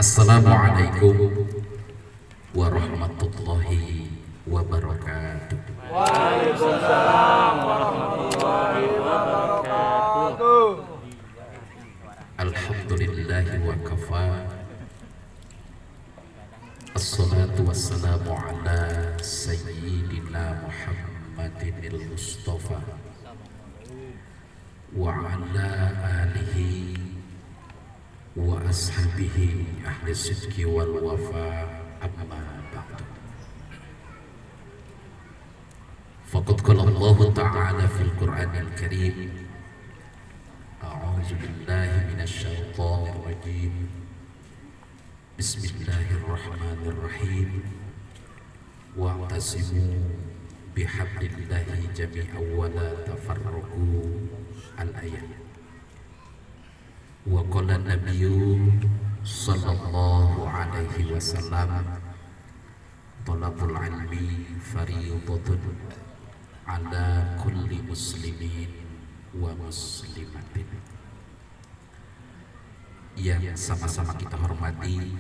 Assalamualaikum warahmatullahi wabarakatuh. Waalaikumsalam warahmatullahi wabarakatuh. Alhamdulillahi wa kafa. Assalatu wassalamu ala sayyidina Muhammadin al-Mustafa wa ala alihi wa ashabihi ahli sidqi wal wafa, amma ba'du. Faqad qala Allah ta'ala fil Qur'anil Karim, a'udzu billahi minasy syaithanir rajim. Bismillahirrahmanirrahim. Wa'tasimu bihablillahi jami'an wa la tafarraqu. Al-ayat. Wa qala nabiyyu sallallahu alaihi wasallam, talabul ilmi fardhatun ala kulli muslimin wa muslimatin. Yang sama-sama kita hormati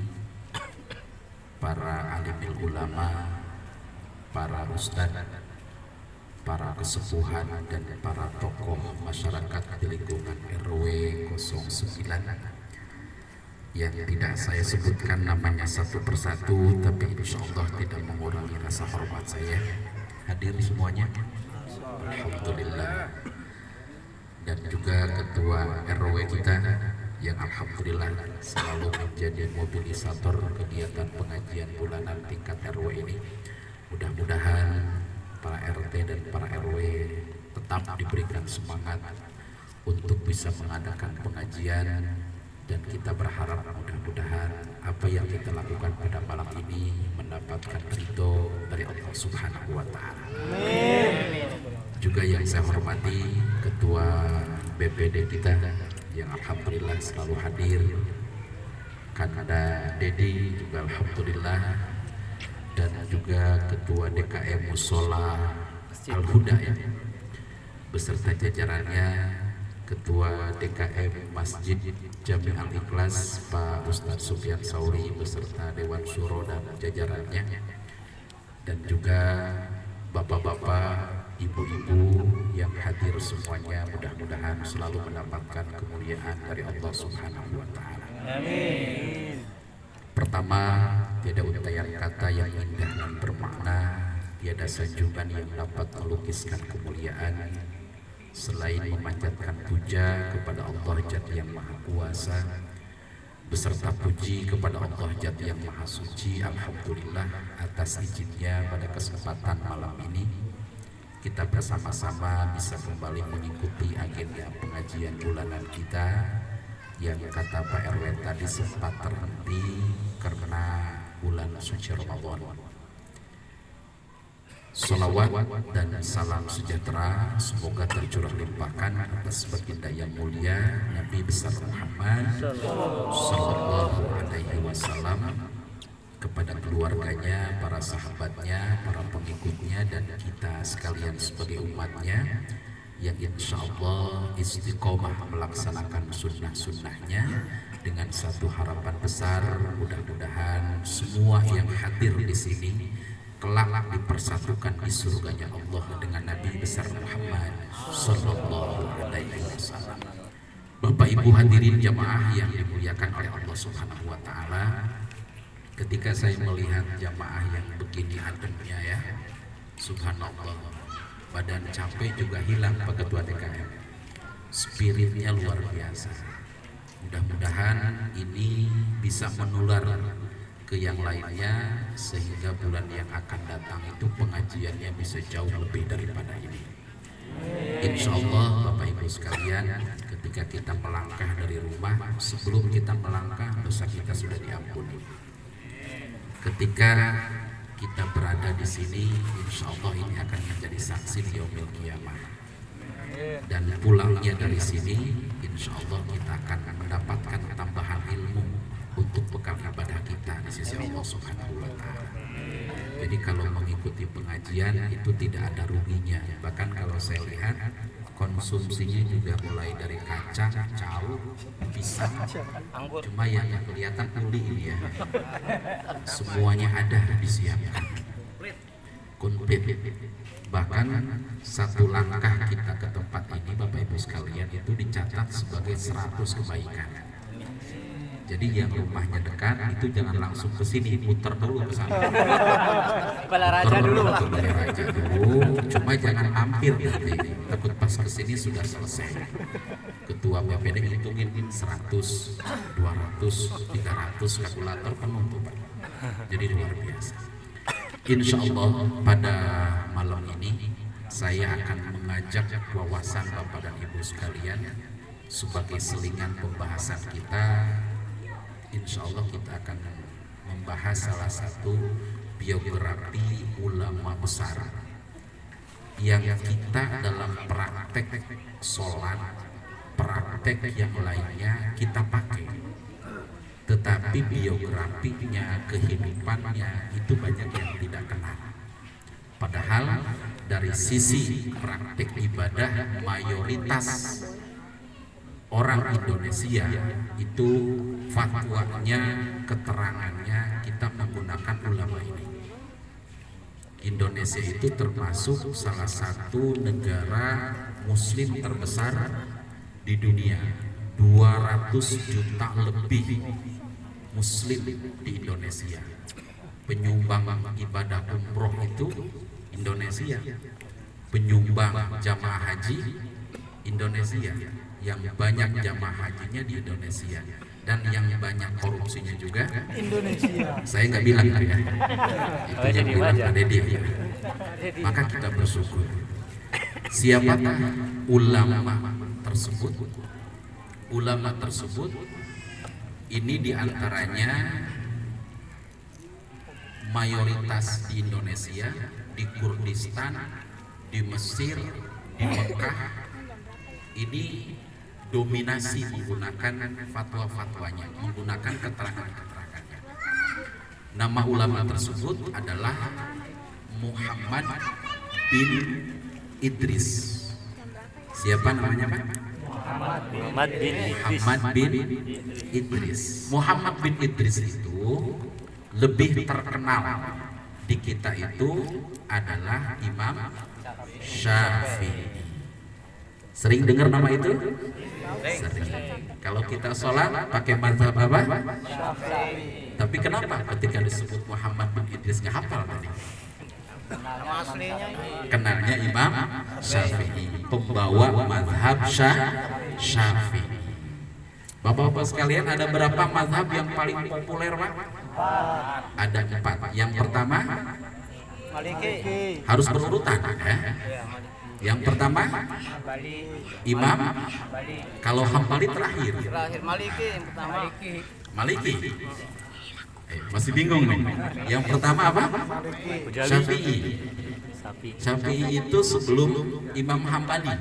para alim ulama, para ustadz, para kesepuhan dan para tokoh masyarakat di lingkungan RW 09 yang tidak saya sebutkan namanya satu persatu, tapi insya Allah tidak mengurangi rasa hormat saya. Hadir semuanya, alhamdulillah. Dan juga ketua RW kita yang alhamdulillah selalu menjadi mobilisator kegiatan pengajian bulanan tingkat RW ini. Mudah-mudahan para RT dan para RW tetap diberikan semangat untuk bisa mengadakan pengajian, dan kita berharap mudah-mudahan apa yang kita lakukan pada malam ini mendapatkan ridho dari Allah Subhanahu wa Ta'ala. Juga yang saya hormati ketua BPD kita yang alhamdulillah selalu hadir, Kanda Dedi juga alhamdulillah, dan juga ketua DKM Musola Al-Huda ya, beserta jajarannya, ketua DKM Masjid Jami Al-Ikhlas Pak Ustadz Sufyan Sauri beserta Dewan Syuro dan jajarannya, dan juga bapak-bapak, ibu-ibu yang hadir semuanya, mudah-mudahan selalu mendapatkan kemuliaan dari Allah Subhanahu wa Ta'ala. Amin. Pertama, tiada untayan kata yang indah dan bermakna, tiada sanjungan yang dapat melukiskan kemuliaan selain memanjatkan puja kepada Allah Jat yang Maha Kuasa, beserta puji kepada Allah Jat yang Maha Suci. Alhamdulillah atas izinnya pada kesempatan malam ini kita bersama-sama bisa kembali mengikuti agenda pengajian bulanan kita yang kata Pak RW tadi sempat terhenti karena bulan suci Ramadan. Salawat dan salam sejahtera semoga tercurah limpahkan atas baginda yang mulia Nabi besar Muhammad sallallahu alaihi wasallam, kepada keluarganya, para sahabatnya, para pengikutnya, dan kita sekalian sebagai umatnya yang insya Allah istiqomah melaksanakan sunnah-sunnahnya dengan satu harapan besar, mudah-mudahan semua yang hadir di sini kelak dipersatukan di surganya Allah dengan Nabi besar Muhammad sallallahu alaihi wasallam. Bapak Ibu hadirin jamaah yang dimuliakan oleh Allah Subhanahu wa Ta'ala, ketika saya melihat jamaah yang begini ademnya ya, subhanallah, badan capek juga hilang Pak Ketua DKM, spiritnya luar biasa. Mudah-mudahan ini bisa menular ke yang lainnya sehingga bulan yang akan datang itu pengajiannya bisa jauh lebih daripada ini. Insya Allah Bapak Ibu sekalian, ketika kita melangkah dari rumah, sebelum kita melangkah dosa kita sudah diampuni. Ketika kita berada di sini, insya Allah ini akan menjadi saksi di yaumil qiyamah. Dan pulangnya dari sini, insya Allah kita akan mendapatkan tambahan ilmu untuk bekal ibadah kita di sisi Allah Subhanahu wa Ta'ala. Jadi kalau mengikuti pengajian itu tidak ada ruginya. Bahkan kalau saya lihat konsumsinya juga mulai dari kacang, cawu, pisang, cuma yang kelihatan uli ini ya, semuanya ada disiapkan, komplit. Bahkan satu langkah kita ke tempat ini Bapak Ibu sekalian itu dicatat sebagai 100 kebaikan. Jadi yang rumahnya dekat itu jangan langsung ke sini, muter dulu ke sana. Balaraja dulu. Balaraja dulu, cuma jangan hampir nanti. Takut pas ke sini sudah selesai. Ketua BPD hitungin 100, 200, 300 kalkulator penuh tuh Pak. Jadi luar biasa. Insya Allah pada malam ini saya akan mengajak wawasan Bapak dan Ibu sekalian sebagai selingan pembahasan kita. Insya Allah kita akan membahas salah satu biografi ulama besar yang kita dalam praktek sholat, praktek yang lainnya kita pakai, tetapi biografinya, kehidupannya itu banyak yang tidak kenal. Padahal dari sisi praktek ibadah mayoritas orang Indonesia itu fatwanya, keterangannya kita menggunakan ulama ini. Indonesia itu termasuk salah satu negara muslim terbesar di dunia. 200 juta lebih muslim di Indonesia. Penyumbang ibadah umroh itu Indonesia. Penyumbang jamaah haji Indonesia. Yang banyak jamaah hajinya di Indonesia, dan yang banyak korupsinya juga Indonesia. Saya nggak bilang ya, itu yang bilang Pak Dede ya. Maka kita bersyukur. Siapakah ulama tersebut? Ulama tersebut ini diantaranya mayoritas di Indonesia, di Kurdistan, di Mesir, di Mekah. Ini dominasi menggunakan fatwa-fatwanya, menggunakan keterangan-keterangannya. Nama ulama tersebut adalah Muhammad bin Idris. Siapa namanya Pak? Muhammad bin Idris. Muhammad bin Idris. Muhammad bin Idris itu lebih terkenal di kita itu adalah Imam Syafi'i. Sering dengar nama itu? Sering. Kalau kita sholat pakai mazhab apa? Syafi'i. Tapi kenapa ketika disebut Muhammad bin Idris nggak hafal tadi? Kenalnya Imam Syafi'i, pembawa mazhab Syafi'i. Bapak-bapak sekalian, ada berapa mazhab yang paling populer Pak? Ada 4. Yang pertama Maliki. Harus berurutan ya. Yang pertama Imam, kalau Hambali terakhir. Maliki yang pertama. Maliki. Masih bingung nih. Yang pertama apa? Syafi'i. Syafi'i itu sebelum Imam Hambali.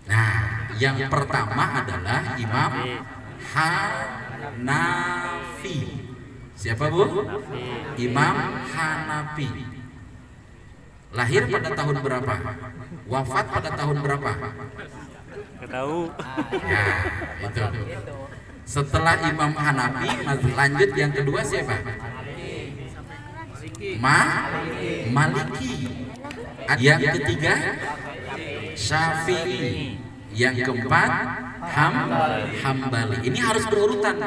Nah, yang pertama adalah Imam Hanafi. Siapa Bu? Imam Hanafi. Lahir pada tahun berapa? Wafat pada tahun berapa? Nggak tahu. Ya, itu. Setelah Imam Hanafi, lanjut yang kedua siapa? Maliki. Yang ketiga Syafi'i. Yang keempat Hambali. Ini harus berurutan.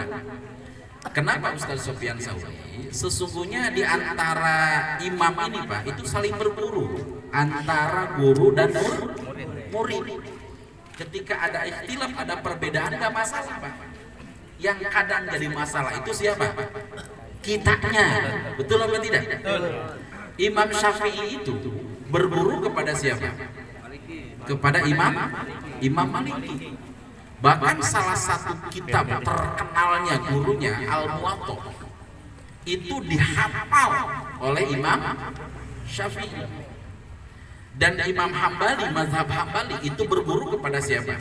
Kenapa Ustaz Sofyan Sauri? Sesungguhnya di antara imam ini Pak, itu saling berguru antara guru dan murid. Ketika ada ikhtilaf, ada perbedaan, nggak masalah Pak. Yang kadang jadi masalah itu siapa? Kitanya. Betul apa tidak? Imam Syafi'i itu berguru kepada siapa? Kepada Imam Maliki. Bahkan salah satu kitab terkenalnya gurunya Al-Muwatta itu dihafal oleh Imam Syafi'i. Dan Imam Hambali, mazhab Hambali itu berguru kepada siapa?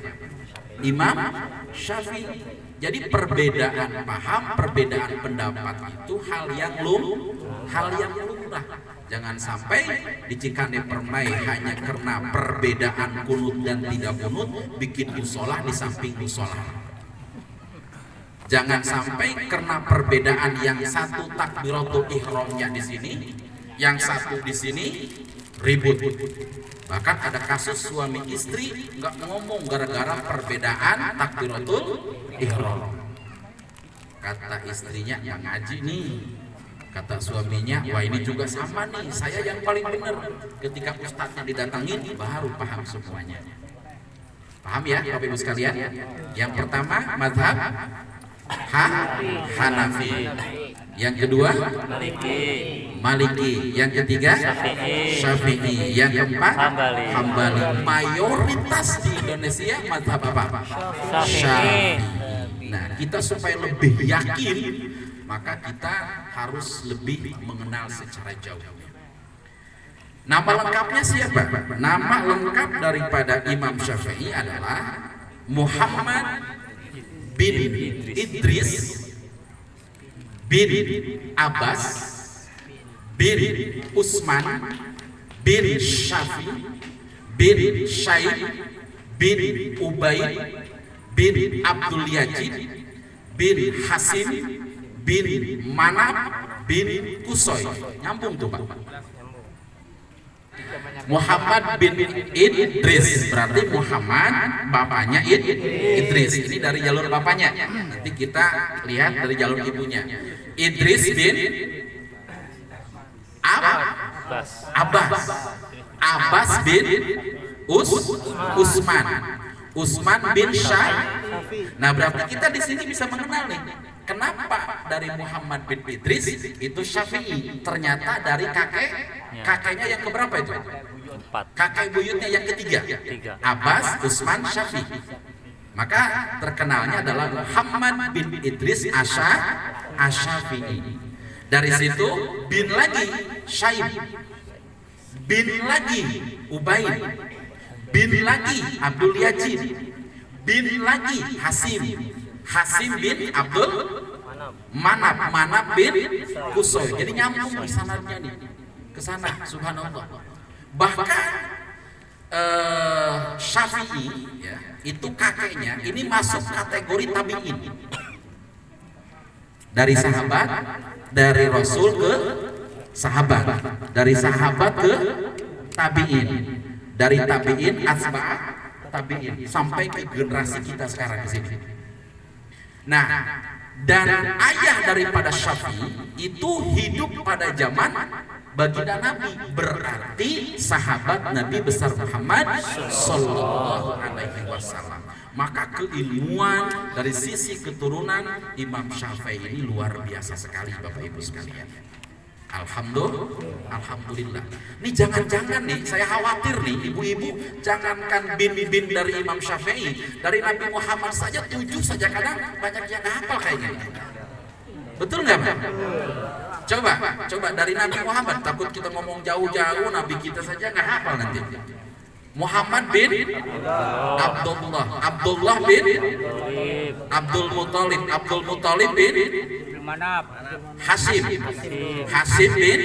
Imam Syafi'i. Jadi perbedaan paham, perbedaan pendapat itu hal yang lumrah. Jangan sampai di Cikande Permai hanya karena perbedaan kunut dan tidak kunut bikin musola di samping musola. Jangan sampai karena perbedaan yang satu takbiratul ihramnya di sini, yang satu di sini ribut. Bahkan ada kasus suami istri nggak ngomong gara-gara perbedaan takbiratul ihram. Kata istrinya, yang ngaji nih. Kata suaminya, wah ini juga sama nih, saya yang paling benar. Ketika ustadznya didatangin, baru paham semuanya. Paham ya Bapak Ibu sekalian? Yang pertama, mazhab Hanafi. Yang kedua, Maliki. Yang ketiga, Syafi'i. Yang keempat, Hambali. Mayoritas di Indonesia mazhab apa? Syafi'i. Nah, kita supaya lebih yakin, maka kita harus lebih mengenal secara jauh. Nama lengkapnya siapa? Nama lengkap daripada Imam Syafi'i adalah Muhammad bin Idris bin Abbas bin Utsman bin Syafi bin Syaib bin Ubaid bin Abdul Yazid bin Hasim bin Manab bin Kusoy. Nyambung tuh Pak. Muhammad bin Idris, berarti Muhammad bapaknya Idris. Ini dari jalur bapaknya. Nanti kita lihat dari jalur ibunya. Idris bin Abbas bin Utsman bin Syaib. Nah, berarti kita di sini bisa mengenal nih. Kenapa dari Muhammad bin Idris itu Syafi'i? Ternyata dari kakeknya yang keberapa itu? Kakek buyutnya yang ketiga. Abbas, Utsman, Syafi'i. Maka terkenalnya adalah Muhammad bin Idris Asy-Syafi'i. Dari situ bin lagi Syaib, bin lagi Ubaid, bin lagi Abdul Yazid, bin lagi Hasim bin Abdul Manab bin Kusoy. Jadi nyambung di sanadnya nih ke sana, subhanallah. Bahkan Syafi'i ya, itu kakeknya ini masuk kategori tabi'in. Dari sahabat, dari Rasul ke sahabat, dari sahabat ke tabi'in, dari tabi'in atba' tabi'in sampai ke generasi kita sekarang di sini. Nah, dan ayah daripada Syafi'i itu hidup pada zaman baginda Nabi, berarti sahabat Nabi besar Muhammad Sallallahu Alaihi Wasallam. Maka keilmuan dari sisi keturunan Imam Syafi'i ini luar biasa sekali Bapak Ibu sekalian. Alhamdulillah. Ini jangan-jangan nih, saya khawatir nih ibu-ibu, jangankan bin dari Imam Syafi'i, dari Nabi Muhammad saja 7 saja kadang banyak yang hafal kayaknya. Betul nggak Pak? Coba dari Nabi Muhammad, takut kita ngomong jauh-jauh, Nabi kita saja nggak hafal nanti. Muhammad bin Abdullah bin Abdul Muthalib bin Hasim bin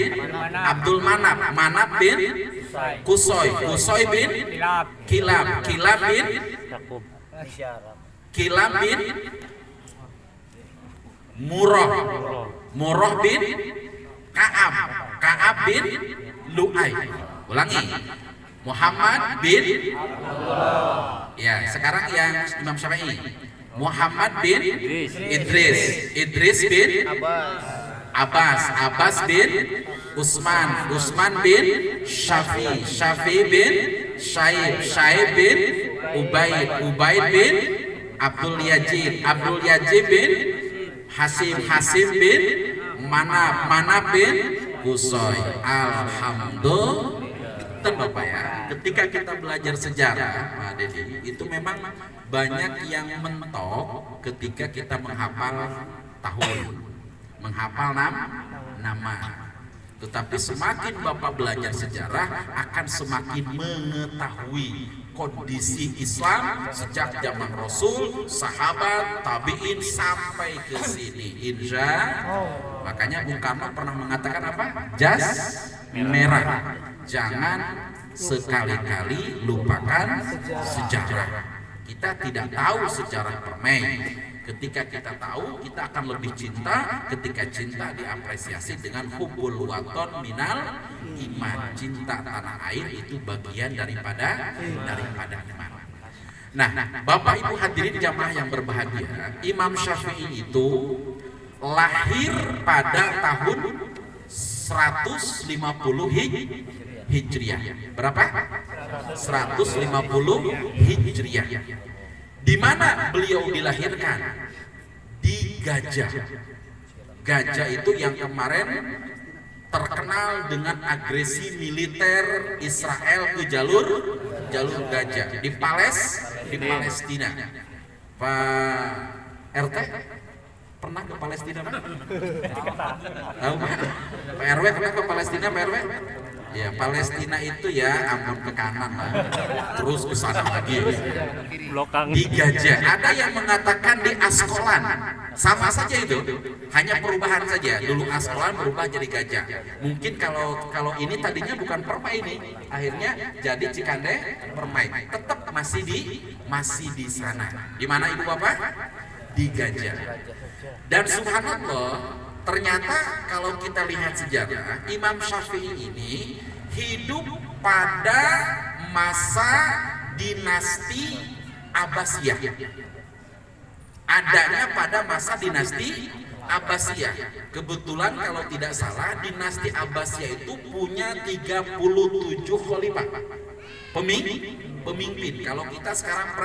Abdul Manab bin Kusoy bin Kilab bin Murrah bin Ka'ab bin Lu'ay. Ulangi, Muhammad bin, ya sekarang yang Imam Syafi'i, Muhammad bin Idris bin Abbas bin Utsman bin Syafi bin Syaib bin Ubaid bin Abdul Yazid bin Hasim bin Manab bin Kusoy. Alhamdulillah Bapak ya. Ketika kita belajar sejarah Pak Dedi, itu memang banyak yang mentok ketika kita menghafal tahun, menghafal nama. Tetapi semakin Bapak belajar sejarah akan semakin mengetahui kondisi Islam sejak zaman Rasul, sahabat, tabi'in sampai ke sini. Makanya Bung Karno pernah mengatakan apa? merah. Jangan sekali-kali lupakan sejarah. Kita tidak tahu sejarah permai. Ketika kita tahu, kita akan lebih cinta. Ketika cinta diapresiasi dengan hubbul waton minal iman. Cinta tanah air itu bagian daripada iman. Nah, Bapak Ibu hadirin jamaah yang berbahagia, Imam Syafi'i itu lahir pada tahun 150 Hijriah. Berapa? 150 Hijriah. Di mana beliau dilahirkan? Di Gajah. Gajah itu yang kemarin terkenal dengan agresi militer Israel ke jalur Gajah di Palestina. Pak RT pernah ke Palestina, Pak? Tahu, Pak? Pak RW pernah ke Palestina, Pak RW? Ya, Palestina itu ya ampun ke kanan lah, terus ke sana lagi. Di Gajah. Ada yang mengatakan di Askolan, sama saja itu, hanya perubahan saja. Dulu Askolan berubah jadi Gajah. Mungkin kalau ini tadinya bukan Permai ini, akhirnya jadi Cikande Permai. Tetap masih di sana. Di mana Ibu Bapak? Di Gajah. Dan subhanallah, ternyata kalau kita lihat sejarah, Imam Syafi'i ini hidup pada masa dinasti Abbasiyah. Adanya pada masa dinasti Abbasiyah. Kebetulan kalau tidak salah, dinasti Abbasiyah itu punya 37 khalifah. Pemimpin. Kalau kita sekarang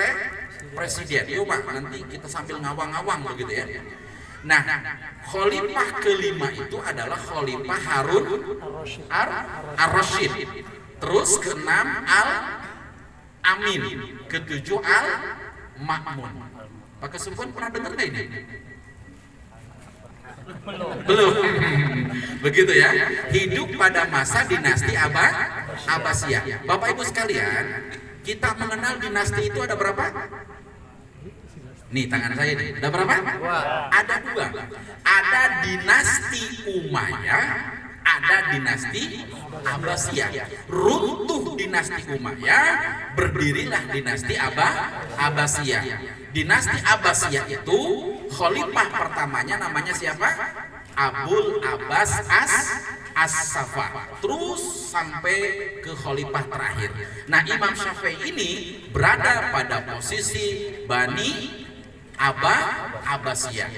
presiden, yuk Pak, nanti kita sambil ngawang-ngawang begitu ya. Nah, khalifah kelima itu adalah Khalifah Harun ar-Rasyid. Terus keenam Al-Amin, ketujuh Al-Ma'mun. Pak Kesempatan pernah dengar nggak ini? Belum. Begitu ya. Hidup pada masa dinasti Abbasiyah. Bapak Ibu sekalian, kita mengenal dinasti itu ada berapa? Nih tangan saya nih, ada berapa? Ada dua. Ada dinasti Umayyah, ada dinasti Abbasiyah. Runtuh dinasti Umayyah, berdirilah dinasti Abbasiyah. Dinasti Abbasiyah itu khalifah pertamanya namanya siapa? Abul Abbas As-Safa. Terus sampai ke khalifah terakhir. Nah, Imam Syafi'i ini berada pada posisi Bani Abbasiyah.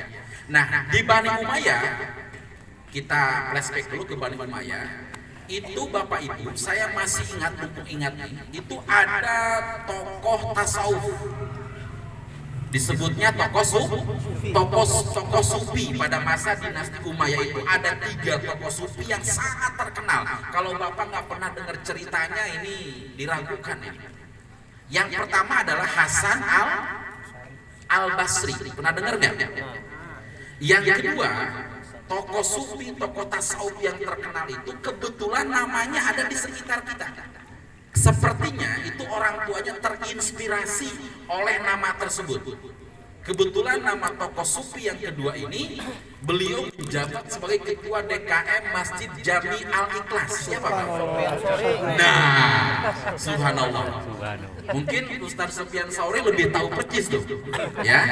Nah, di Bani Umayyah, kita flashback dulu ke Bani Umayyah. Itu Bapak Ibu, saya masih mumpung ingat nih, itu ada tokoh tasawuf. Disebutnya tokoh sufi pada masa dinasti Umayyah itu ada 3 tokoh sufi yang sangat terkenal. Kalau Bapak nggak pernah dengar ceritanya, ini diragukan ya. Yang pertama adalah Hasan Al-Basri, pernah dengar nggak? Yang kedua, tokoh sufi, tokoh tasawuf yang terkenal itu kebetulan namanya ada di sekitar kita. Sepertinya itu orang tuanya terinspirasi oleh nama tersebut. Kebetulan nama tokoh sufi yang kedua ini, beliau menjabat sebagai ketua DKM Masjid Jami Al-Ikhlas. Siapa Pak? Nah, subhanallah. Mungkin Ustaz Sufyan Sauri lebih tahu persis tuh, ya.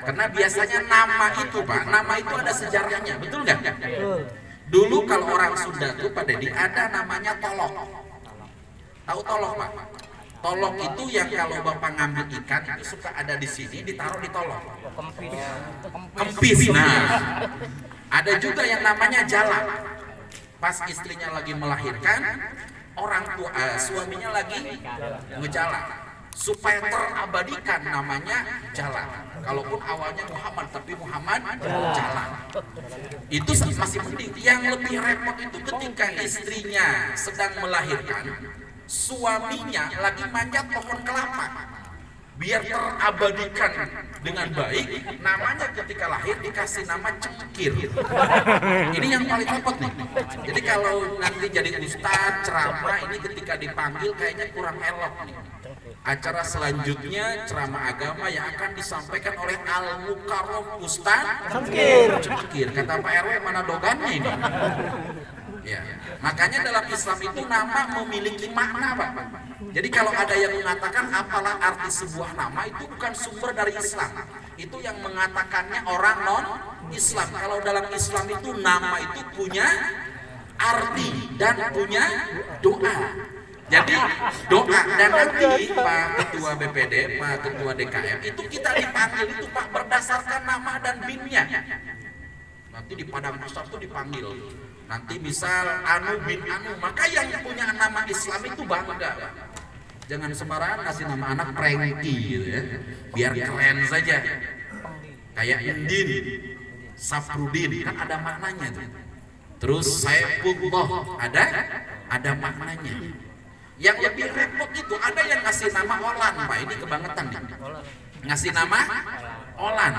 Karena biasanya nama itu Pak, nama itu ada sejarahnya, betul nggak? Dulu kalau orang Sunda tuh Pak Dedi ada namanya tolok. Tahu tolok Pak? Tolok itu yang kalau Bapak ngambil ikan itu suka ada di sini, ditaruh di tolok. Kempis. Nah, ada juga yang namanya jala. Pas istrinya lagi melahirkan, orang tua suaminya lagi ngejala. Supaya terabadikan namanya jala. Kalaupun awalnya Muhammad, tapi Muhammad jala. Itu masih penting. Yang lebih repot itu ketika istrinya sedang melahirkan, suaminya lagi manjat pohon kelapa biar terabadikan dengan baik. Namanya ketika lahir dikasih nama Cengkir. Ini yang paling repot nih. Jadi kalau nanti jadi ustadz ceramah ini ketika dipanggil kayaknya kurang elok nih. Acara selanjutnya ceramah agama yang akan disampaikan oleh Al-Mukarram Ustadz Cengkir. Kata Pak RW, mana dogannya ini? Ya, makanya dalam Islam itu nama memiliki makna, Pak. Jadi kalau ada yang mengatakan apalah arti sebuah nama, itu bukan sumber dari Islam. Itu yang mengatakannya orang non-Islam. Kalau dalam Islam itu nama itu punya arti dan punya doa. Jadi doa, dan nanti Pak Ketua BPD, Pak Ketua DKM itu kita dipanggil itu Pak berdasarkan nama dan BIN-nya. Nanti di Padang Besar itu dipanggil. Nanti misal Anu bin Anu, maka yang punya nama Islam itu bangga. Jangan sembarangan kasih nama anak Prengki gitu ya. Biar keren saja. Kayak Indin, Safrudin, kan ada maknanya tuh. Terus Saifullah, ada maknanya. Yang lebih repot itu ada yang ngasih nama Olan, Pak. Ini kebangetan nih. Ngasih nama Olan.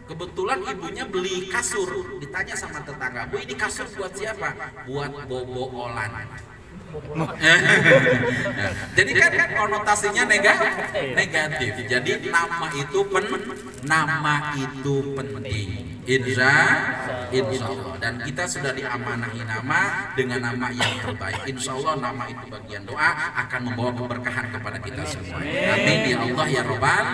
Kebetulan ibunya beli kasur, ditanya sama tetangga, Bu ini kasur buat siapa? Buat Bobo Olan. Jadi kan konotasinya negatif. Jadi nama itu penting. Insya Allah. Dan kita sudah diamanahi nama dengan nama yang terbaik. Insya Allah nama itu bagian doa akan membawa keberkahan kepada kita semua. Amin ya Allah ya Rabbal.